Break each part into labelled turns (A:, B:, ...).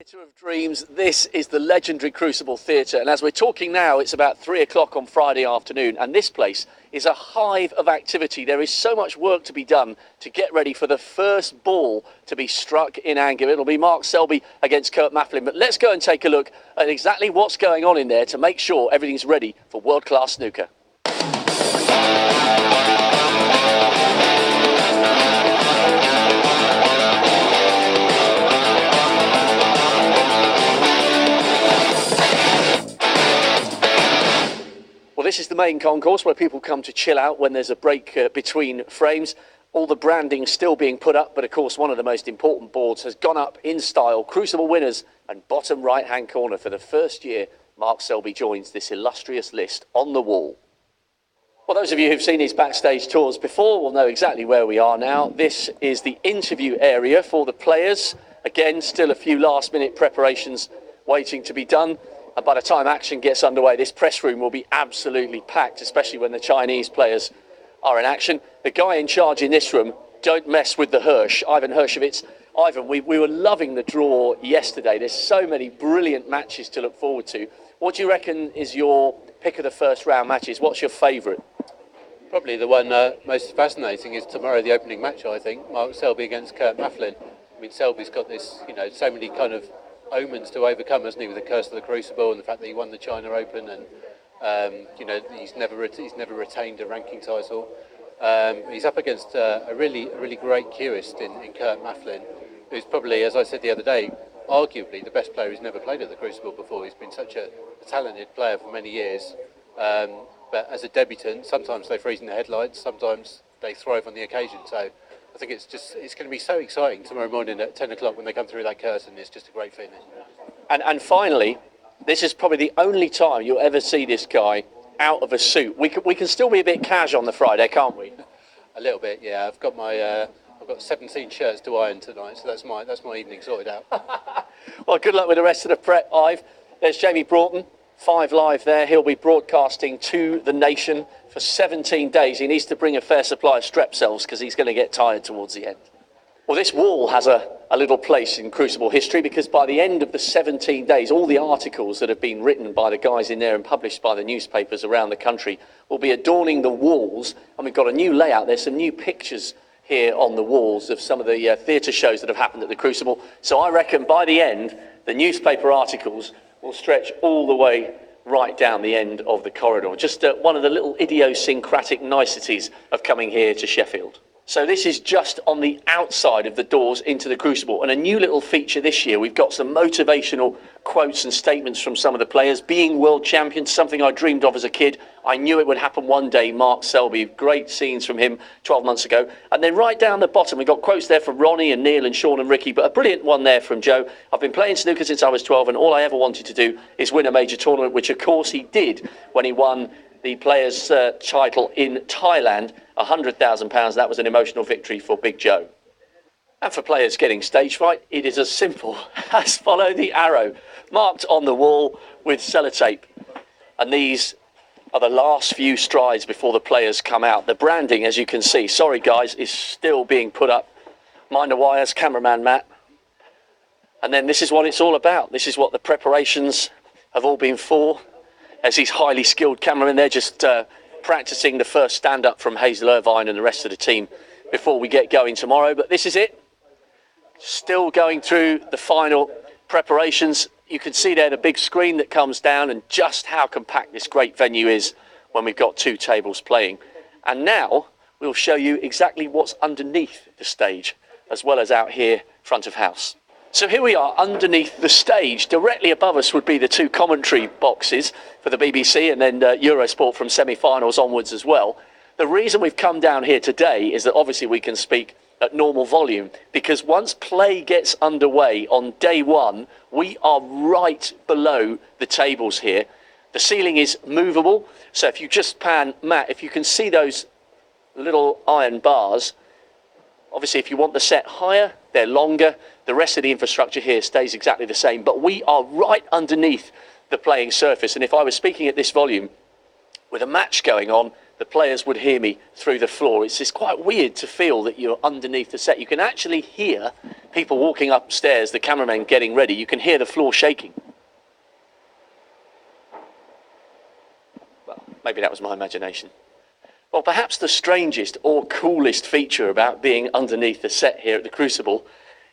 A: Theatre of Dreams, this is the legendary Crucible Theatre, and as we're talking now, it's about 3 o'clock on Friday afternoon, and this place is a hive of activity. There is so much work to be done to get ready for the first ball to be struck in anger. It'll be Mark Selby against Kurt Mafflin, but let's go and take a look at exactly what's going on in there to make sure everything's ready for world-class snooker. Well, this is the main concourse where people come to chill out when there's a break between frames. All the branding still being put up, but of course one of the most important boards has gone up in style. Crucible winners and bottom right-hand corner for the first year. Mark Selby joins this illustrious list on the wall. Well, those of you who've seen his backstage tours before will know exactly where we are now. This is the interview area for the players. Again, still a few last-minute preparations waiting to be done. And by the time action gets underway, this press room will be absolutely packed, especially when the Chinese players are in action. The guy in charge in this room, don't mess with the Hirsch, Ivan Hershevitz. Ivan, we were loving the draw yesterday. There's so many brilliant matches to look forward to. What do you reckon is your pick of the first round matches? What's your favourite?
B: Probably the one most fascinating is tomorrow, the opening match, I think. Mark Selby against Kurt Mafflin. I mean, Selby's got this, so many kind of omens to overcome, hasn't he, with the curse of the Crucible and the fact that he won the China Open, and he's never retained a ranking title. He's up against a really great cueist in Kurt Mafflin, who's probably, as I said the other day, arguably the best player who's never played at the Crucible before. He's been such a talented player for many years, but as a debutant, sometimes they freeze in the headlights, sometimes they thrive on the occasion. So I think it's going to be so exciting tomorrow morning at 10 o'clock when they come through that curtain. It's just a great feeling.
A: And finally, this is probably the only time you'll ever see this guy out of a suit. We can still be a bit cash on the Friday, can't we?
B: A little bit, yeah. I've got 17 shirts to iron tonight, so that's my evening sorted out.
A: Well, good luck with the rest of the prep, Ive. There's Jamie Broughton, 5 Live there. He'll be broadcasting to the nation for 17 days. He needs to bring a fair supply of strep cells because he's going to get tired towards the end. Well, this wall has a little place in Crucible history because by the end of the 17 days, all the articles that have been written by the guys in there and published by the newspapers around the country will be adorning the walls. And we've got a new layout. There's some new pictures here on the walls of some of the theatre shows that have happened at the Crucible. So I reckon by the end, the newspaper articles will stretch all the way right down the end of the corridor. Just one of the little idiosyncratic niceties of coming here to Sheffield. So this is just on the outside of the doors into the Crucible. And a new little feature this year, we've got some motivational quotes and statements from some of the players. Being world champions, something I dreamed of as a kid. I knew it would happen one day. Mark Selby, great scenes from him 12 months ago. And then right down the bottom, we've got quotes there from Ronnie and Neil and Sean and Ricky, but a brilliant one there from Joe. I've been playing snooker since I was 12, and all I ever wanted to do is win a major tournament, which of course he did when he won the Players' title in Thailand, £100,000. That was an emotional victory for Big Joe. And for players getting stage fright, it is as simple as follow the arrow marked on the wall with sellotape. And these are the last few strides before the players come out. The branding, as you can see, sorry guys, is still being put up. Mind the wires, cameraman Matt. And then this is what it's all about. This is what the preparations have all been for. As these highly skilled cameramen, they're just practicing the first stand-up from Hazel Irvine and the rest of the team before we get going tomorrow. But this is it. Still going through the final preparations. You can see there the big screen that comes down and just how compact this great venue is when we've got 2 tables playing. And now we'll show you exactly what's underneath the stage, as well as out here front of house. So here we are underneath the stage. Directly above us would be the 2 commentary boxes for the BBC and then Eurosport from semi-finals onwards as well. The reason we've come down here today is that obviously we can speak at normal volume, because once play gets underway on day 1, we are right below the tables here. The ceiling is movable, so if you just pan, Matt, if you can see those little iron bars, obviously if you want the set higher, they're longer. The rest of the infrastructure here stays exactly the same, but we are right underneath the playing surface. And if I was speaking at this volume with a match going on, the players would hear me through the floor. It's quite weird to feel that you're underneath the set. You can actually hear people walking upstairs, the cameramen getting ready. You can hear the floor shaking. Well, maybe that was my imagination. Well, perhaps the strangest or coolest feature about being underneath the set here at the Crucible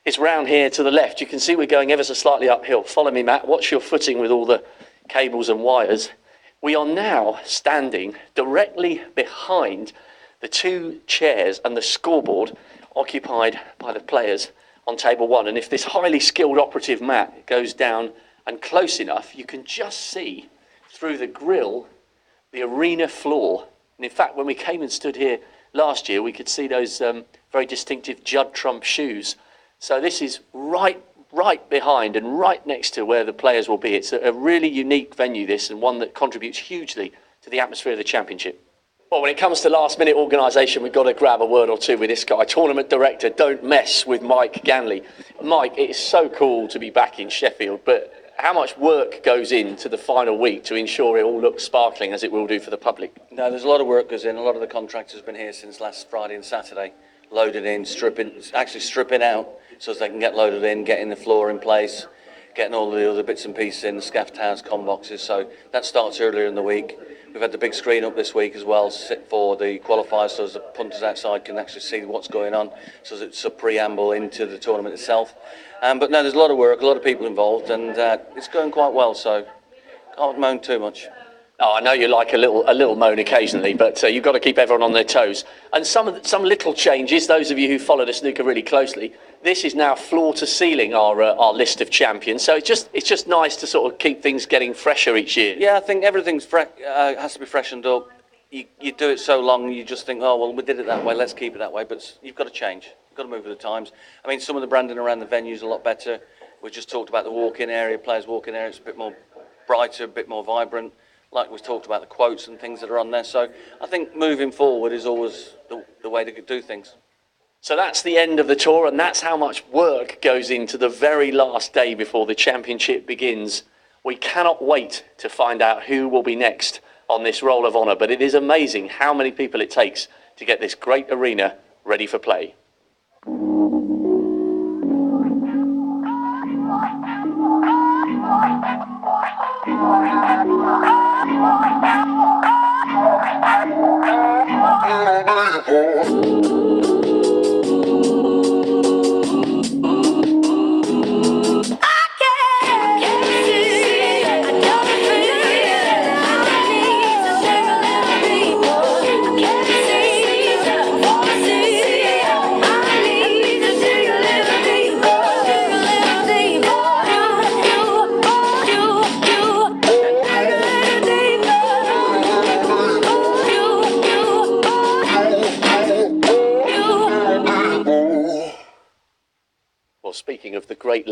A: is round here to the left. You can see we're going ever so slightly uphill. Follow me, Matt. Watch your footing with all the cables and wires. We are now standing directly behind the two chairs and the scoreboard occupied by the players on table one. And if this highly skilled operative Matt goes down and close enough, you can just see through the grille the arena floor. And in fact, when we came and stood here last year, we could see those very distinctive Judd Trump shoes. So this is right behind and right next to where the players will be. It's a really unique venue, this, and one that contributes hugely to the atmosphere of the championship. Well, when it comes to last-minute organisation, we've got to grab a word or two with this guy. Tournament director, don't mess with Mike Ganley. Mike, it is so cool to be back in Sheffield, but how much work goes into the final week to ensure it all looks sparkling as it will do for the public?
C: No, there's a lot of work goes in. A lot of the contractors have been here since last Friday and Saturday, loaded in, stripping out so as they can get loaded in, getting the floor in place, getting all the other bits and pieces in, the scaff towers, com boxes. So that starts earlier in the week. We've had the big screen up this week as well for the qualifiers, so as the punters outside can actually see what's going on, so it's a preamble into the tournament itself. But no, there's a lot of work, a lot of people involved, and it's going quite well, so can't moan too much.
A: Oh, I know you like a little moan occasionally, but you've got to keep everyone on their toes. And some little changes, those of you who follow the snooker really closely, this is now floor to ceiling our list of champions. So it's just nice to sort of keep things getting fresher each year.
C: Yeah, I think everything's has to be freshened up. You do it so long, you just think, oh, well, we did it that way, let's keep it that way. But you've got to change. You've got to move with the times. I mean, some of the branding around the venue is a lot better. We just talked about the walk-in area, players' walk-in area. It's a bit more brighter, a bit more vibrant. Like we've talked about the quotes and things that are on there. So I think moving forward is always the way to do things.
A: So that's the end of the tour, and that's how much work goes into the very last day before the championship begins. We cannot wait to find out who will be next on this Roll of Honour, but it is amazing how many people it takes to get this great arena ready for play. Well, speaking of the great